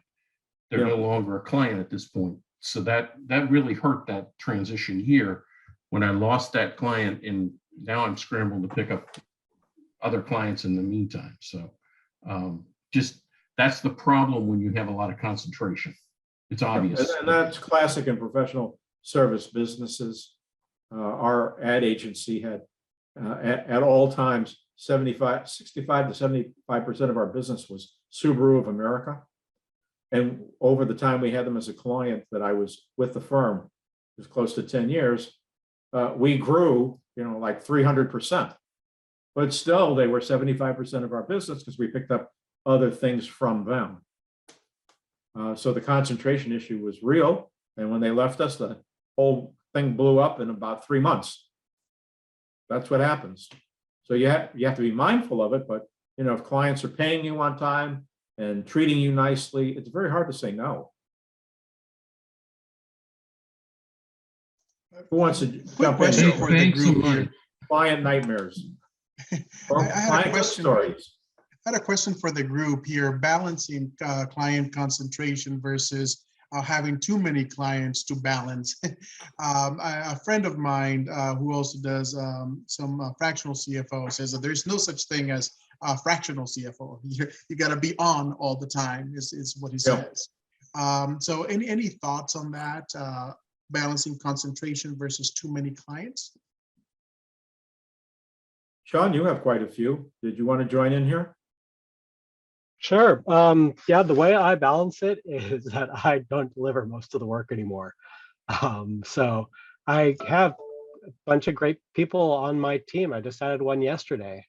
They're no longer a client at this point. So that really hurt that transition year when I lost that client, and now I'm scrambling to pick up other clients in the meantime. So just that's the problem when you have a lot of concentration. It's obvious. And that's classic in professional service businesses. Our ad agency had at all times 65 to 75% of our business was Subaru of America. And over the time we had them as a client that I was with the firm, it was close to 10 years, we grew, like 300%. But still, they were 75% of our business because we picked up other things from them. So the concentration issue was real. And when they left us, the whole thing blew up in about 3 months. That's what happens. So you have to be mindful of it. But if clients are paying you on time and treating you nicely, it's very hard to say no. Who wants to jump in? Thanks so much. Client nightmares. Or I had a client question. stories. I had a question for the group here, balancing client concentration versus having too many clients to balance. A friend of mine who also does some fractional CFO says that there's no such thing as a fractional CFO. You got to be on all the time is what he Yeah. says. So any thoughts on that, balancing concentration versus too many clients? Sean, you have quite a few. Did you want to join in here? Sure. Yeah, the way I balance it is that I don't deliver most of the work anymore. So I have a bunch of great people on my team. I just added one yesterday.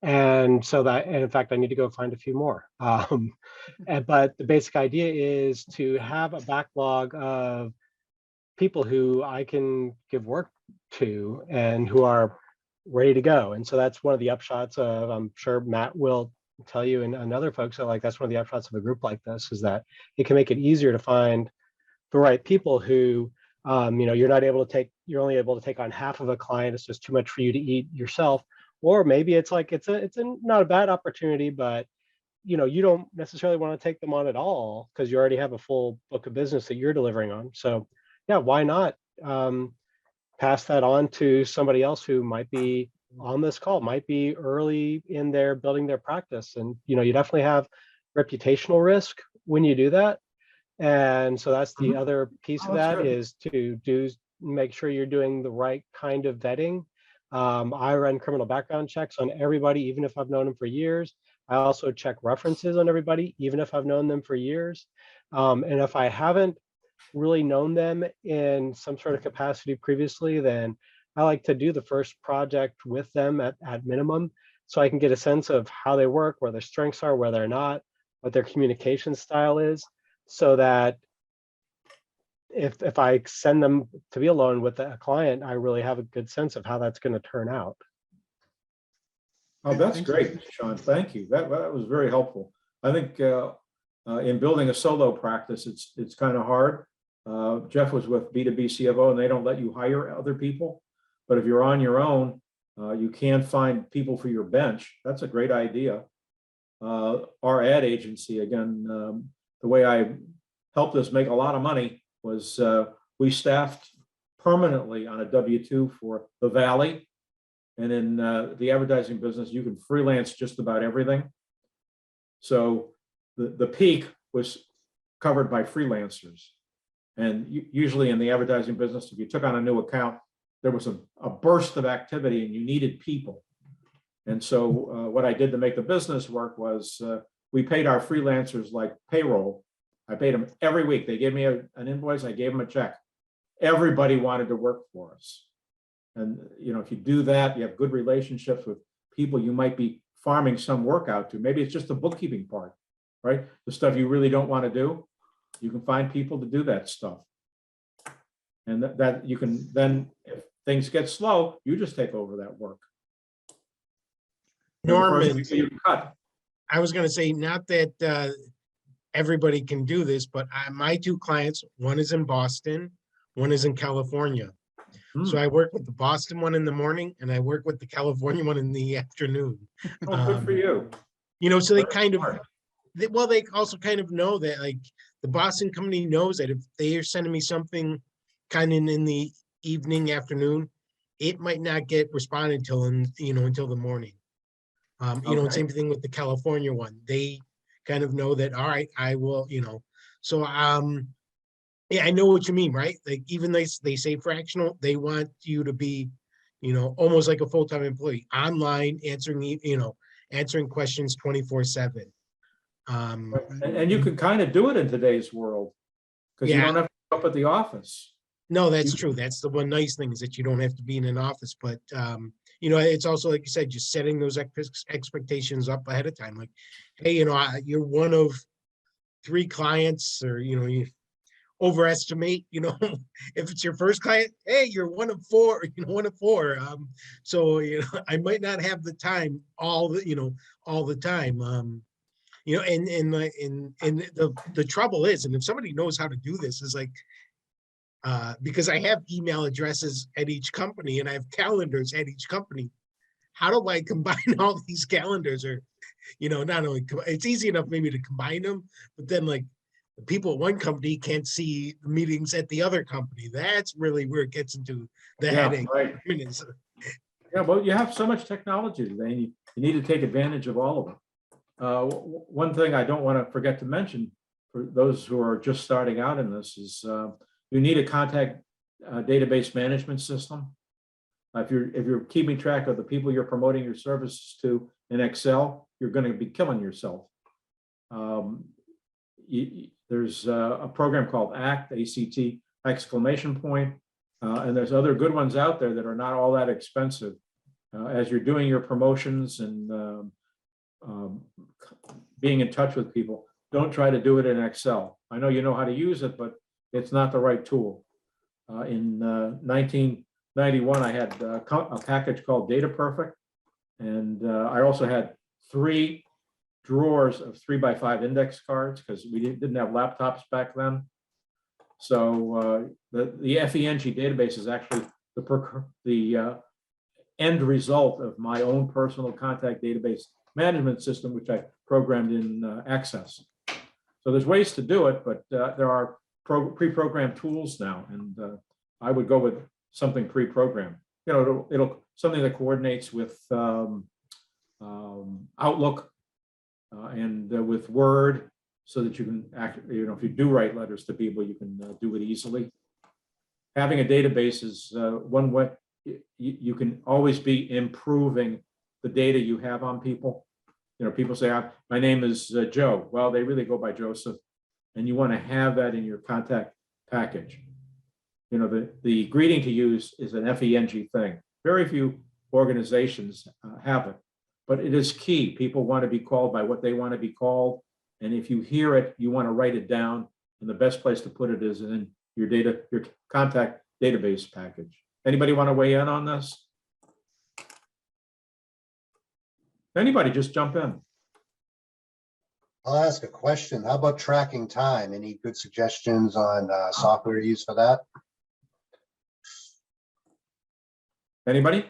And so that, and in fact, I need to go find a few more. But the basic idea is to have a backlog of people who I can give work to and who are ready to go. And so that's one of the upshots of, I'm sure Matt will tell you and other folks are like, that's one of the upshots of a group like this, is that it can make it easier to find the right people who, you're not able to take, you're only able to take on half of a client. It's just too much for you to eat yourself. Or maybe it's like, it's not a bad opportunity, but you don't necessarily want to take them on at all because you already have a full book of business that you're delivering on. So yeah, why not pass that on to somebody else who might be on this call, might be early in their building their practice. And you definitely have reputational risk when you do that. And so that's the other piece of that's that good. is to make sure you're doing the right kind of vetting. I run criminal background checks on everybody, even if I've known them for years. I also check references on everybody, even if I've known them for years. And if I haven't really known them in some sort of capacity previously, then I like to do the first project with them at minimum, so I can get a sense of how they work, where their strengths are, where they're not, what their communication style is, so that if I send them to be alone with a client, I really have a good sense of how that's going to turn out. Oh, that's Thank you. great, Sean. Thank you. That was very helpful. I think in building a solo practice, it's kind of hard. Jeff was with B2B CFO, and they don't let you hire other people. But if you're on your own, you can find people for your bench. That's a great idea. Our ad agency, again, the way I helped us make a lot of money was we staffed permanently on a W-2 for the Valley. And in the advertising business, you can freelance just about everything. So the peak was covered by freelancers. And usually in the advertising business, if you took on a new account, there was a burst of activity and you needed people. And so what I did to make the business work was we paid our freelancers like payroll. I paid them every week. They gave me an invoice, I gave them a check. Everybody wanted to work for us. And if you do that, you have good relationships with people you might be farming some work out to. Maybe it's just the bookkeeping part, right? The stuff you really don't want to do. You can find people to do that stuff. And that you can then, if things get slow, you just take over that work. Norman, You cut. I was going to say, not that everybody can do this, but my two clients, one is in Boston, one is in California. So I work with the Boston one in the morning and I work with the California one in the afternoon. Oh, good for you. So they kind of, they also kind of know that, like, the Boston company knows that if they are sending me something kind of in the evening, afternoon, it might not get responded till until the morning. And same thing with the California one. They kind of know that, all right, I will, so yeah, I know what you mean, right? Like, even they say fractional, they want you to be, almost like a full-time employee, online, answering questions 24/7. And you can kind of do it in today's world because you Yeah. don't have to go up at the office. No, that's true. That's the one nice thing, is that you don't have to be in an office, but it's also, like you said, just setting those expectations up ahead of time. Like, hey, you're one of 3 clients, or, you overestimate, if it's your first client, hey, you're one of 4, one of 4. So, I might not have the time all the time. And the trouble is, and if somebody knows how to do this, is like, because I have email addresses at each company and I have calendars at each company, how do I combine all these calendars? Or, not only, it's easy enough maybe to combine them, but then like the people at one company can't see the meetings at the other company. That's really where it gets into the Yeah, headache. right. Yeah, well, you have so much technology today, and you need to take advantage of all of it. One thing I don't want to forget to mention for those who are just starting out in this is you need a contact database management system. If you're keeping track of the people you're promoting your services to in Excel, you're going to be killing yourself. There's a program called ACT, ACT exclamation point, and there's other good ones out there that are not all that expensive. As you're doing your promotions and being in touch with people, don't try to do it in Excel. I know you know how to use it, but it's not the right tool. In 1991, I had a package called Data Perfect, and I also had 3 drawers of 3x5 index cards because we didn't have laptops back then. So the FENG database is actually the end result of my own personal contact database management system, which I programmed in Access. So there's ways to do it, but there are pre-programmed tools now, and I would go with something pre-programmed. It'll something that coordinates with Outlook and with Word, so that you can act. If you do write letters to people, you can do it easily. Having a database is one way. You can always be improving the data you have on people. People say, my name is Joe. Well, they really go by Joseph, and you want to have that in your contact package. The greeting to use is an FENG thing. Very few organizations have it, but it is key. People want to be called by what they want to be called. And if you hear it, you want to write it down. And the best place to put it is in your contact database package. Anybody want to weigh in on this? Anybody, just jump in. I'll ask a question. How about tracking time? Any good suggestions on software to use for that? Anybody?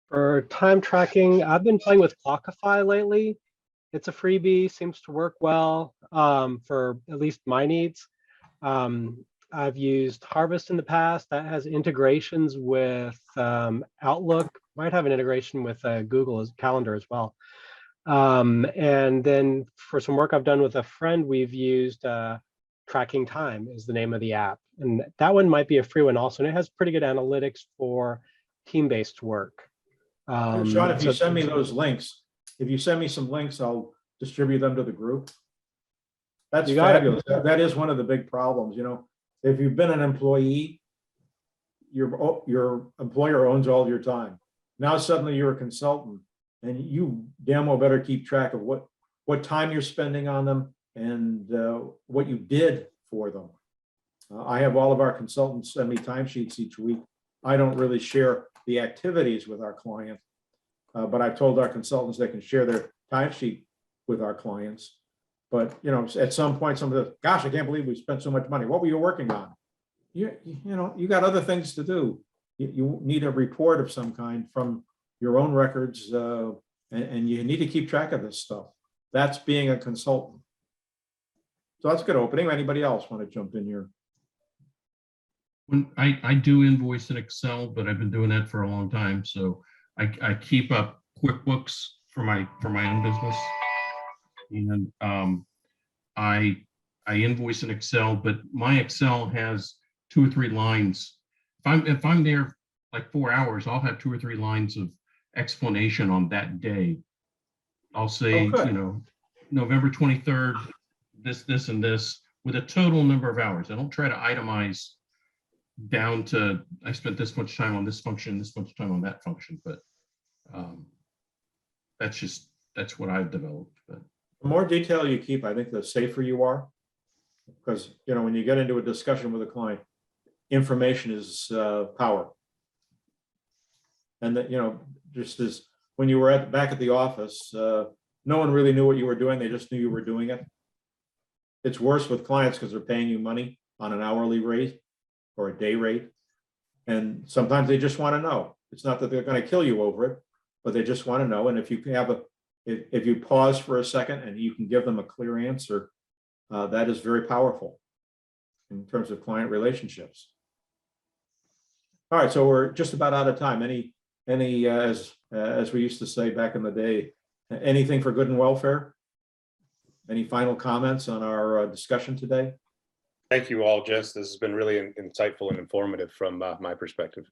For time tracking, I've been playing with Clockify lately. It's a freebie, seems to work well for at least my needs. I've used Harvest in the past. That has integrations with Outlook, might have an integration with Google Calendar as well. And then for some work I've done with a friend, we've used Tracking Time is the name of the app. And that one might be a free one also. And it has pretty good analytics for team-based work. Sean, if you send me those links, if you send me some links, I'll distribute them to the group. That's fabulous. That is one of the big problems. If you've been an employee, your employer owns all your time. Now suddenly you're a consultant, and you damn well better keep track of what time you're spending on them and what you did for them. I have all of our consultants send me timesheets each week. I don't really share the activities with our client, but I've told our consultants they can share their timesheet with our clients. But at some point, somebody says, "Gosh, I can't believe we spent so much money. What were you working on?" You got other things to do. You need a report of some kind from your own records, and you need to keep track of this stuff. That's being a consultant. So that's a good opening. Anybody else want to jump in here? When I do invoice in Excel, but I've been doing that for a long time. So I keep up QuickBooks for my own business, and I invoice in Excel, but my Excel has 2 or 3 lines. If I'm there like 4 hours, I'll have 2 or 3 lines of explanation on that day. I'll say, November 23rd, this, and this, with a total number of hours. I don't try to itemize down to, I spent this much time on this function, this much time on that function, but that's what I've developed. But the more detail you keep, I think the safer you are, because when you get into a discussion with a client, information is power. And that just as when you were back at the office, no one really knew what you were doing. They just knew you were doing it. It's worse with clients because they're paying you money on an hourly rate or a day rate, and sometimes they just want to know. It's not that they're going to kill you over it, but they just want to know. And if you have if you pause for a second and you can give them a clear answer, that is very powerful in terms of client relationships. All right, so we're just about out of time. Any as we used to say back in the day, anything for good and welfare? Any final comments on our discussion today? Thank you all, Jess. This has been really insightful and informative from my perspective.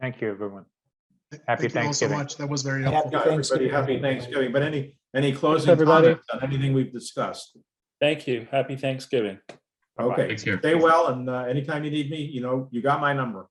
Thank you, everyone. Happy Thank you all so Thanksgiving. much. That was very Happy helpful. Yeah, everybody, Thanksgiving. happy Thanksgiving. But any closing everybody. comments on anything we've discussed? Thank you. Happy Thanksgiving. Okay, Take care. stay well, and anytime you need me, you got my number.